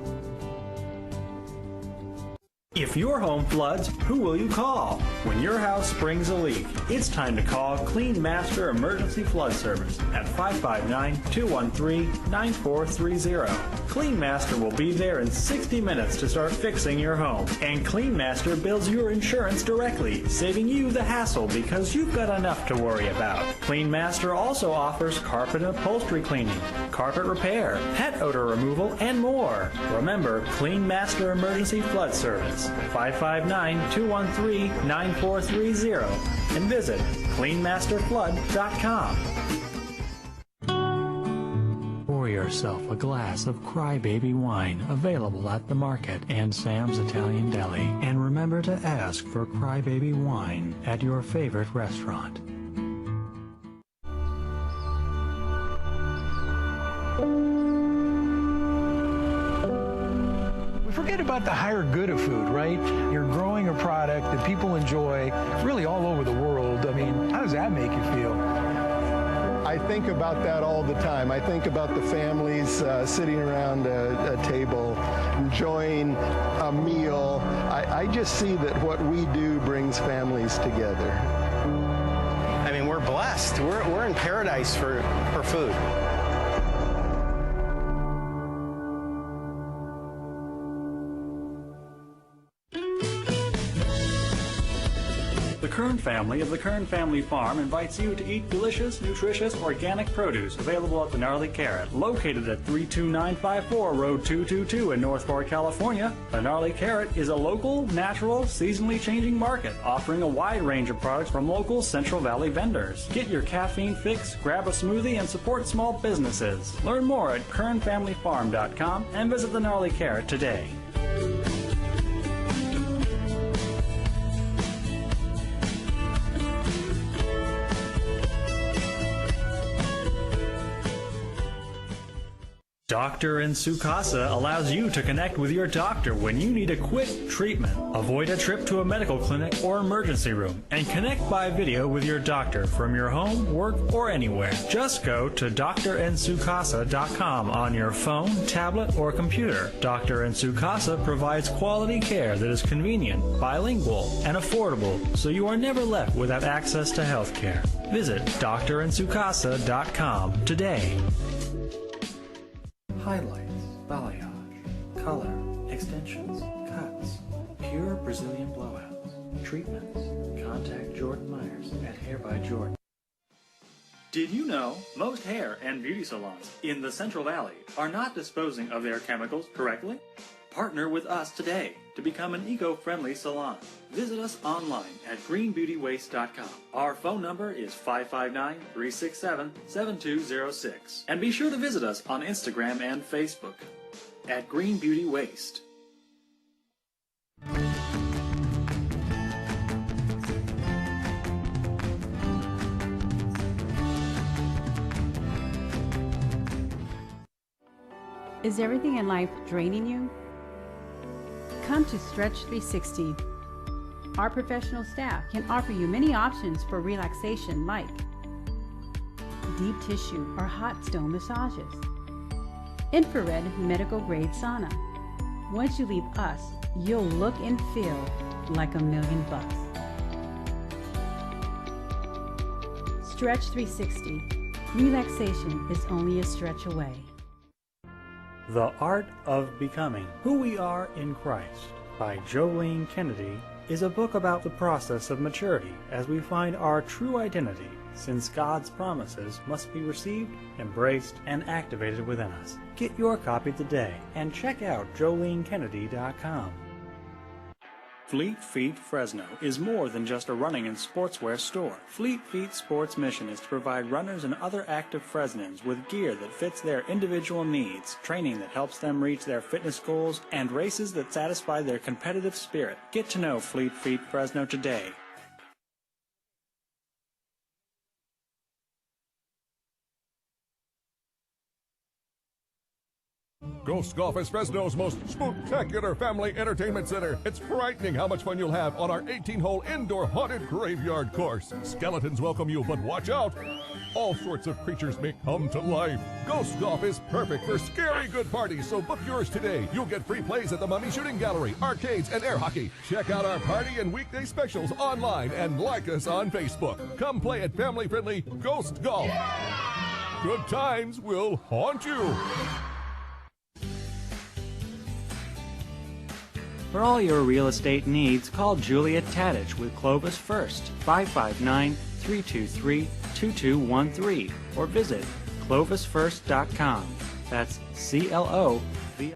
If your home floods, who will you call? When your house springs a leak, it's time to call Clean Master Emergency Flood Service at 559-213-9430. Clean Master will be there in 60 minutes to start fixing your home. And Clean Master bills your insurance directly, saving you the hassle because you've got enough to worry about. Clean Master also offers carpet and upholstery cleaning, carpet repair, pet odor removal, and more. Remember, Clean Master Emergency Flood Service. 559-213-9430 and visit cleanmasterflood.com. Pour yourself a glass of Crybaby wine available at the market and Sam's Italian Deli. And remember to ask for Crybaby wine at your favorite restaurant. Forget about the higher good of food, right? You're growing a product that people enjoy really all over the world. I mean, how does that make you feel? I think about that all the time. I think about the families sitting around a table, enjoying a meal. I just see that what we do brings families together. I mean, we're blessed. We're in paradise for food. The Kern family of the Kern Family Farm invites you to eat delicious, nutritious, organic produce available at the Gnarly Carrot. Located at 32954 Road 222 in North Fork, California, the Gnarly Carrot is a local, natural, seasonally changing market offering a wide range of products from local Central Valley vendors. Get your caffeine fix, grab a smoothie, and support small businesses. Learn more at KernFamilyFarm.com and visit the Gnarly Carrot today. Doctor in Sukasa allows you to connect with your doctor when you need a quick treatment. Avoid a trip to a medical clinic or emergency room and connect by video with your doctor from your home, work, or anywhere. Just go to DrInSukasa.com on your phone, tablet, or computer. Dr. in Sukasa provides quality care that is convenient, bilingual, and affordable, so you are never left without access to health care. Visit DrInSukasa.com today. Highlights, balayage, color, extensions, cuts, pure Brazilian blowouts, treatments. Contact Jordan Myers at Hair by Jordan. Did you know most hair and beauty salons in the Central Valley are not disposing of their chemicals correctly? Partner with us today to become an eco-friendly salon. Visit us online at greenbeautywaste.com. Our phone number is 559-367-7206. And be sure to visit us on Instagram and Facebook at Green Beauty Waste. Is everything in life draining you? Come to Stretch 360. Our professional staff can offer you many options for relaxation like deep tissue or hot stone massages, infrared medical grade sauna. Once you leave us, you'll look and feel like $1,000,000. Stretch 360. Relaxation is only a stretch away. The Art of Becoming Who We Are in Christ by Jolene Kennedy is a book about the process of maturity as we find our true identity, since God's promises must be received, embraced, and activated within us. Get your copy today and check out JoleneKennedy.com. Fleet Feet Fresno is more than just a running and sportswear store. Fleet Feet Sports' mission is to provide runners and other active Fresnans with gear that fits their individual needs, training that helps them reach their fitness goals, and races that satisfy their competitive spirit. Get to know Fleet Feet Fresno today. Ghost Golf is Fresno's most spectacular family entertainment center. It's frightening how much fun you'll have on our 18-hole indoor haunted graveyard course. Skeletons welcome you, but watch out. All sorts of creatures may come to life. Ghost Golf is perfect for scary good parties, so book yours today. You'll get free plays at the Mummy Shooting Gallery, arcades, and air hockey. Check out our party and weekday specials online and like us on Facebook. Come play at family-friendly Ghost Golf. Good times will haunt you. For all your real estate needs, call Juliet Tadich with Clovis First, 559-323-2213, or visit clovisfirst.com. That's C-L-O-V.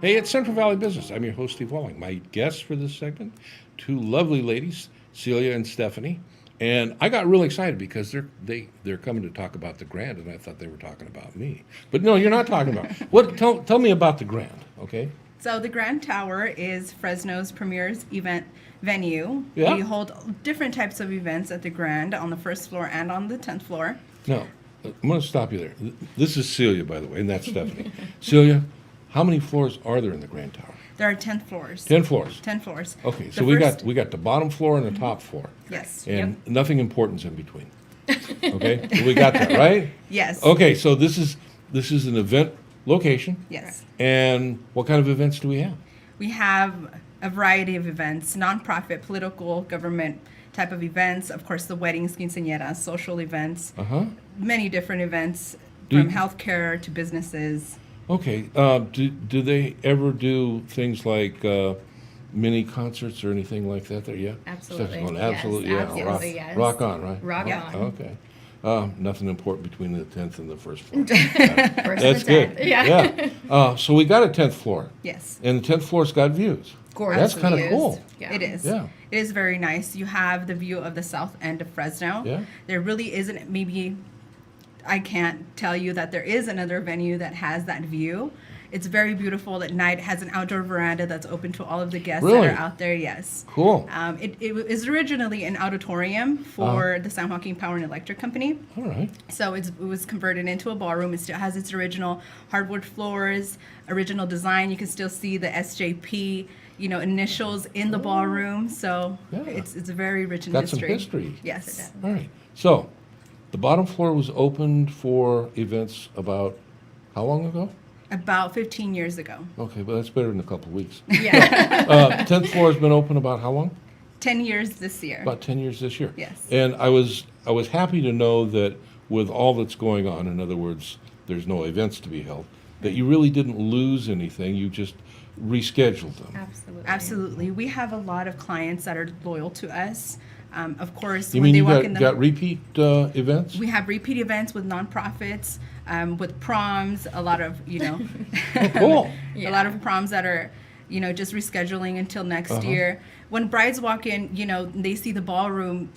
Hey, it's Central Valley Business. I'm your host, Steve Walling. My guests for this segment, two lovely ladies, Celia and Stephanie. And I got really excited because they're coming to talk about the Grand, and I thought they were talking about me. But no, you're not talking about what. Tell me about the Grand, okay? So the Grand Tower is Fresno's premier event venue. Yeah. We hold different types of events at the Grand on the first floor and on the 10th floor. No, I'm going to stop you there. This is Celia, by the way, and that's Stephanie. Celia, how many floors are there in the Grand Tower? There are 10 floors. 10 floors. 10 floors. Okay, so we got the bottom floor and the top floor. Yes. And nothing important's in between. Okay, we got that, right? Yes. Okay, so this is this is an event location. Yes. And what kind of events do we have? We have a variety of events, nonprofit, political, government type of events. Of course, the weddings, quinceañeras, social events, many different events from healthcare to businesses. Okay. Do they ever do things like mini concerts or anything like that there? Yeah? Absolutely. Stephanie's going, Yes, absolutely, yeah. absolutely, yes. Rock on, right? Rock on. Okay. Nothing important between the 10th and the first floor. First That's and the good. 10th, yeah. So we got a 10th floor. Yes. And the 10th floor's got views. Gorgeous That's kind of views. cool. It is. Yeah. It is very nice. You have the view of the south end of Fresno. Yeah. There really isn't, maybe, I can't tell you that there is another venue that has that view. It's very beautiful at night. It has an outdoor veranda that's open to all of the guests Really? that are out there. Yes. Cool. It was originally an auditorium for the San Joaquin Power and Electric Company. All right. So it was converted into a ballroom. It still has its original hardwood floors, original design. You can still see the SJP, initials in the ballroom. So it's very rich in Got history. some history. Yes. All right. So the bottom floor was opened for events about how long ago? About 15 years ago. Okay, but that's better than a couple of weeks. Yeah. 10th floor has been open about how long? 10 years this year. About 10 years this year. Yes. And I was happy to know that with all that's going on, in other words, there's no events to be held, that you really didn't lose anything. You just rescheduled them. Absolutely. Absolutely. We have a lot of clients that are loyal to us. Of course, You when mean they you walk in the got repeat events? We have repeat events with nonprofits, with proms, a lot of, cool. a lot of proms that are, just rescheduling until next year. When brides walk in, they see the ballroom,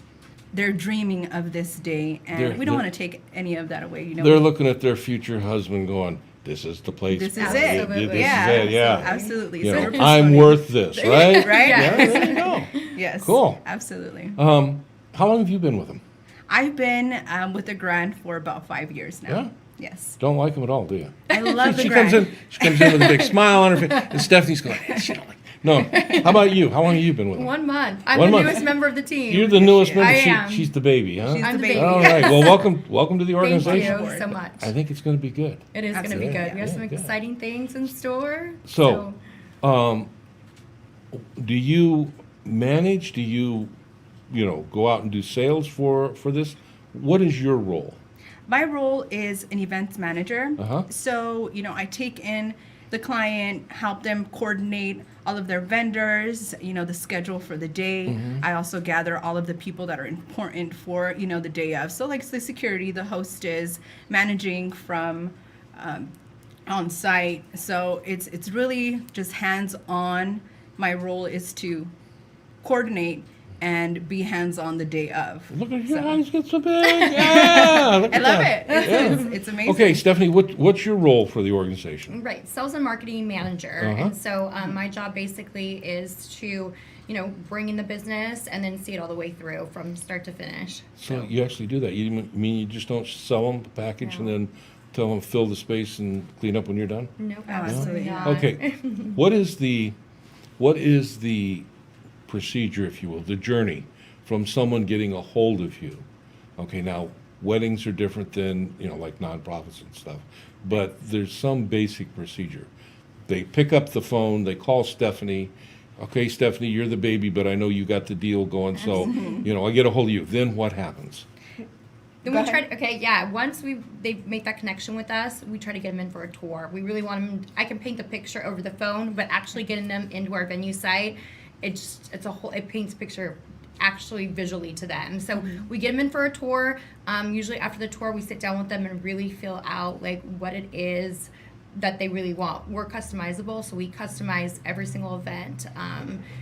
they're dreaming of this day, and we don't want to take any of that away. They're looking at their future husband going, this is the place. This is it. This Yeah. is it, yeah. Absolutely. You So know, we're I'm worth this, right? Right? Yeah, there you go. Yes. Cool. Absolutely. How long have you been with them? I've been with the Grand for about 5 years now. Yeah? Yes. Don't like them at all, do you? I love the She Grand. comes in with a big smile on her face, and Stephanie's going, she don't like. No. How about you? How long have you been with them? 1 month. I'm 1 the month. newest member of the team. You're the newest member. I am. She's the baby, huh? I'm the baby. All right. Well, welcome to the organization. Thank you so much. I think it's going to be good. It is going to be Yeah, good. We have some good. exciting things in store. So, do you manage? Do you go out and do sales for this? What is your role? My role is an events manager. Uh-huh. So, I take in the client, help them coordinate all of their vendors, the schedule for the day. Mhm. I also gather all of the people that are important for, the day of. So like the security, the hostess, managing from on site. So it's really just hands-on. My role is to coordinate and be hands-on the day of. Look at your eyes get so big. Yeah, look I at love that. it. It's amazing. Okay, Stephanie, what's your role for the organization? Right, sales and marketing manager. Uh-huh. And so my job basically is to, bring in the business and then see it all the way through from start to finish. So you actually do that. You mean you just don't sell them the package and then tell them fill the space and clean up when you're done? Nope, absolutely not. Okay. What is the procedure, if you will, the journey from someone getting a hold of you? Okay, now weddings are different than, like nonprofits and stuff, but there's some basic procedure. They pick up the phone, they call Stephanie. Okay, Stephanie, you're the baby, but I know you got the deal going, so, I get a hold of you. Then what happens? Then we try to, once they make that connection with us, we try to get them in for a tour. We really want them, I can paint the picture over the phone, but actually getting them into our venue site, it paints a picture actually visually to them. So we get them in for a tour. Usually after the tour, we sit down with them and really feel out like what it is that they really want. We're customizable, so we customize every single event.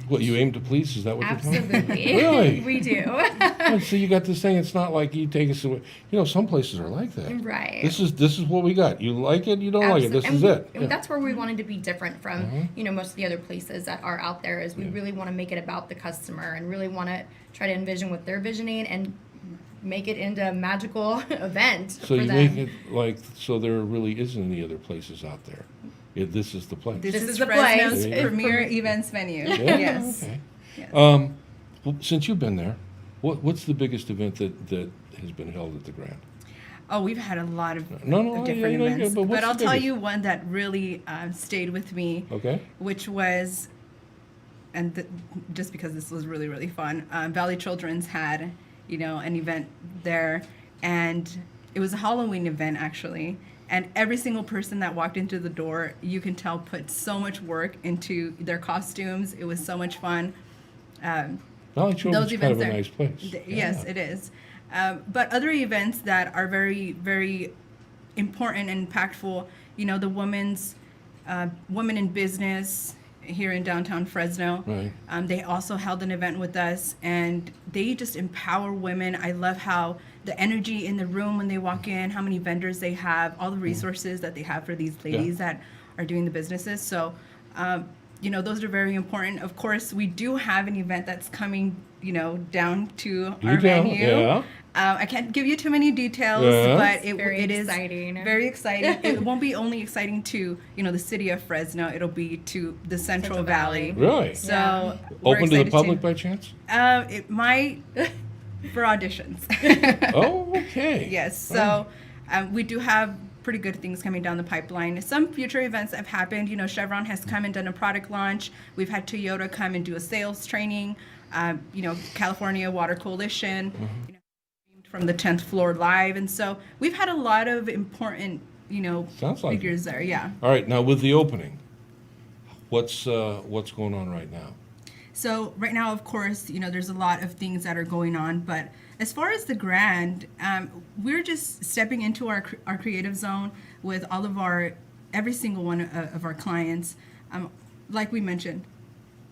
What, you aim to please? Is that what you're telling me? Absolutely. Really? We do. Oh, so you got this thing, it's not like you take us away. Some places are like that. Right. This is what we got. You like it, you don't like it. This is it. And that's where we wanted to be different from, most of the other places that are out there, is we really want to make it about the customer and really want to try to envision what they're envisioning and make it into a magical event So for you them. make it so there really isn't any other places out there. This is the place. This is the Fresno's place. premier events venue. Yeah? Yes. Okay. Yes. Well, since you've been there, what's the biggest event that has been held at the Grand? Oh, we've had a lot of, No, different you know, events. but what's I'll the tell biggest? you one that really stayed with me. Okay. Which was, and just because this was really, really fun, Valley Children's had, an event there, and it was a Halloween event actually. And every single person that walked into the door, you can tell, put so much work into their costumes. It was so much fun. Valley Children's kind of a nice place. Yes, it is. But other events that are very, very important and impactful, the Women in Business here in downtown Fresno. Right. They also held an event with us, and they just empower women. I love how the energy in the room when they walk in, how many vendors they have, all the resources that they have for these ladies that are doing the businesses. So, those are very important. Of course, we do have an event that's coming, down to our venue. Yeah. I can't give you too many details, but it is very exciting. It won't be only exciting to the city of Fresno. It'll be to the Central Valley. Really? So we're Open to the excited public by chance? It might for auditions. Oh, okay. Yes. So we do have pretty good things coming down the pipeline. Some future events have happened. Chevron has come and done a product launch. We've had Toyota come and do a sales training. California Water Coalition. From the 10th floor live, and so we've had a lot of important figures there. Yeah. All right, now with the opening, what's going on right now? So right now, of course, there's a lot of things that are going on, but as far as the grand, we're just stepping into our creative zone with all of every single one of our clients. Like we mentioned,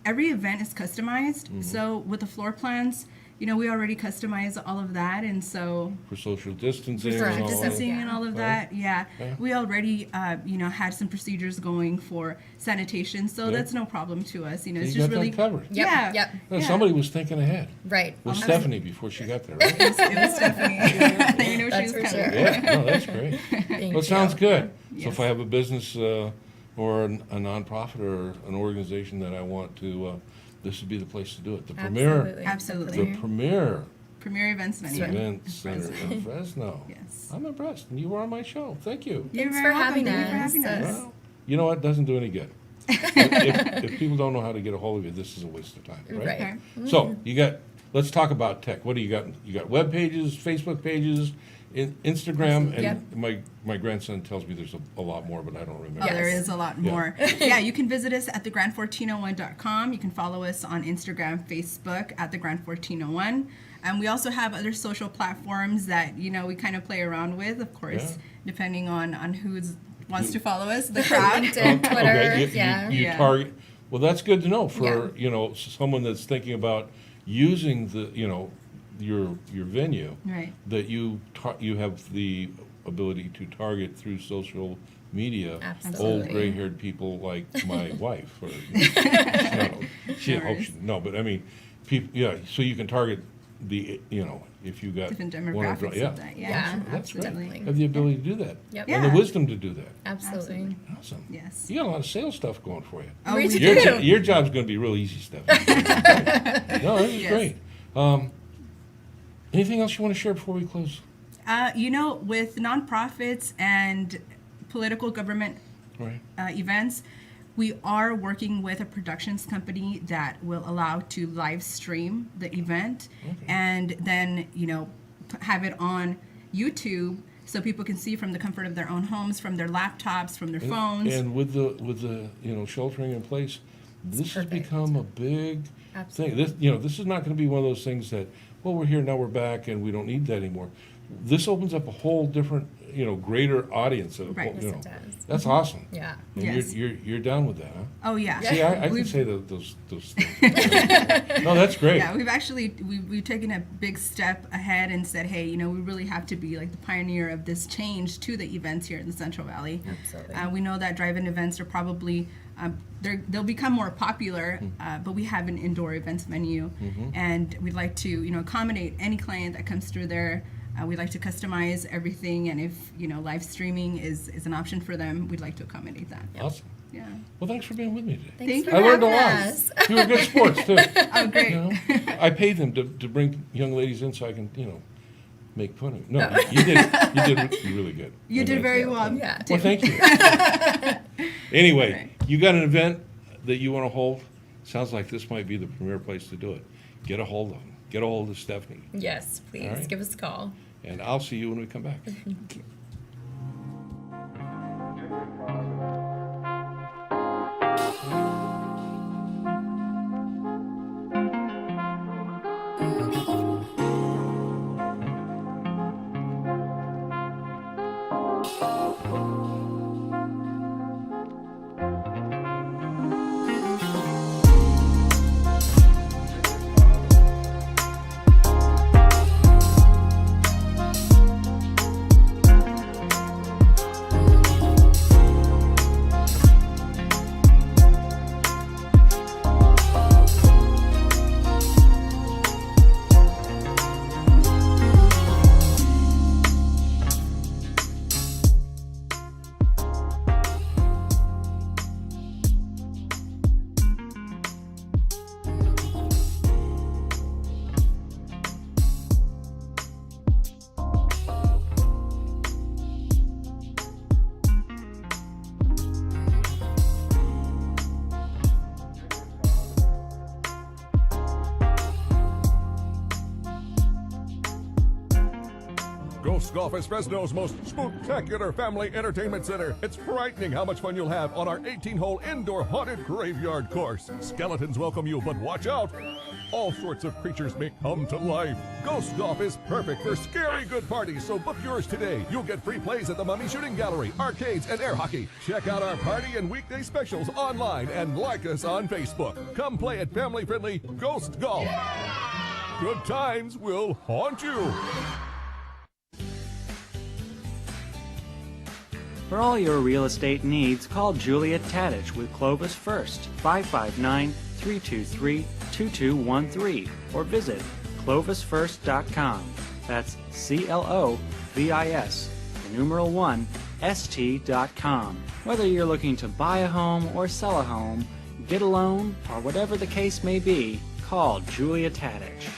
every event is customized. So with the floor plans, we already customize all of that, and so for social distancing, and all of that. Yeah. We already, had some procedures going for sanitation, so that's no problem to us. It's you just got really that covered. Yeah. No, somebody was thinking ahead. Right. With Stephanie before she got there, right? It was Stephanie. She was coming. Yeah, no, that's great. Well, it sounds good. So if I have a business or a nonprofit or an organization that I want to, this would be the place to do it. The Absolutely. The premier events center. In Fresno. Yes. I'm impressed. And you were on my show. Thank you. Thanks for having us. Well, you know what? It doesn't do any good. if people don't know how to get a hold of you, this is a waste of time, right? So let's talk about tech. What do you got? You got web pages, Facebook pages, Instagram, and my grandson tells me there's a lot more, but I don't remember. There is a lot more. You can visit us at thegrand1401.com. You can follow us on Instagram, Facebook at thegrand1401. And we also have other social platforms that, we kind of play around with, of course, depending on who wants to follow us, the crowd. LinkedIn, Twitter, you target. Well, that's good to know for, someone that's thinking about using the, your venue, right? That you have the ability to target through social media. Absolutely. Old gray-haired people like my wife, or but I mean, people. Yeah, so you can target the if you got different demographics of that. That's absolutely. great. Have the ability to do that. Yep. And the wisdom to do that. Absolutely. Awesome. Yes. You got a lot of sales stuff going for you. Oh, your job's going to be real easy stuff. No, this is great. Anything else you want to share before we close? With nonprofits and political government events, we are working with a productions company that will allow to live stream the event and then, have it on YouTube so people can see from the comfort of their own homes, from their laptops, from their phones. And with the sheltering in place, this has become a big thing. This is not going to be one of those things that, well, we're here, now we're back, and we don't need that anymore. This opens up a whole different, greater audience. That's awesome. Yeah. And you're down with that, huh? Oh yeah. See, I can say those things. No, that's great. Yeah, we've taken a big step ahead and said, hey, we really have to be like the pioneer of this change to the events here in the Central Valley. Absolutely. We know that drive-in events are probably they'll become more popular, but we have an indoor events venue, and we'd like to accommodate any client that comes through there. We'd like to customize everything, and if live streaming is an option for them, we'd like to accommodate that. Awesome. Yeah. Well, thanks for being with me today. Thanks I learned a lot. us. You were good sports too. Oh, great. I pay them to bring young ladies in so I can make fun of me. No, you did really good. You did very well. Yeah. Well, thank you. Anyway, you got an event that you want to hold? Sounds like this might be the premier place to do it. Get a hold of them. Get a hold of Stephanie. Yes, please. All right. Give us a call. And I'll see you when we come back. Ghost Golf is Fresno's most spectacular family entertainment center. It's frightening how much fun you'll have on our 18-hole indoor haunted graveyard course. Skeletons welcome you, but watch out. All sorts of creatures may come to life. Ghost Golf is perfect for scary good parties, so book yours today. You'll get free plays at the Mummy Shooting Gallery, arcades, and air hockey. Check out our party and weekday specials online and like us on Facebook. Come play at family-friendly Ghost Golf. Good times will haunt you. For all your real estate needs, call Julia Tadich with Clovis First, 559-323-2213, or visit clovisfirst.com. That's CLOVIS, the numeral 1, ST.com. Whether you're looking to buy a home or sell a home, get a loan, or whatever the case may be, call Julia Tadich.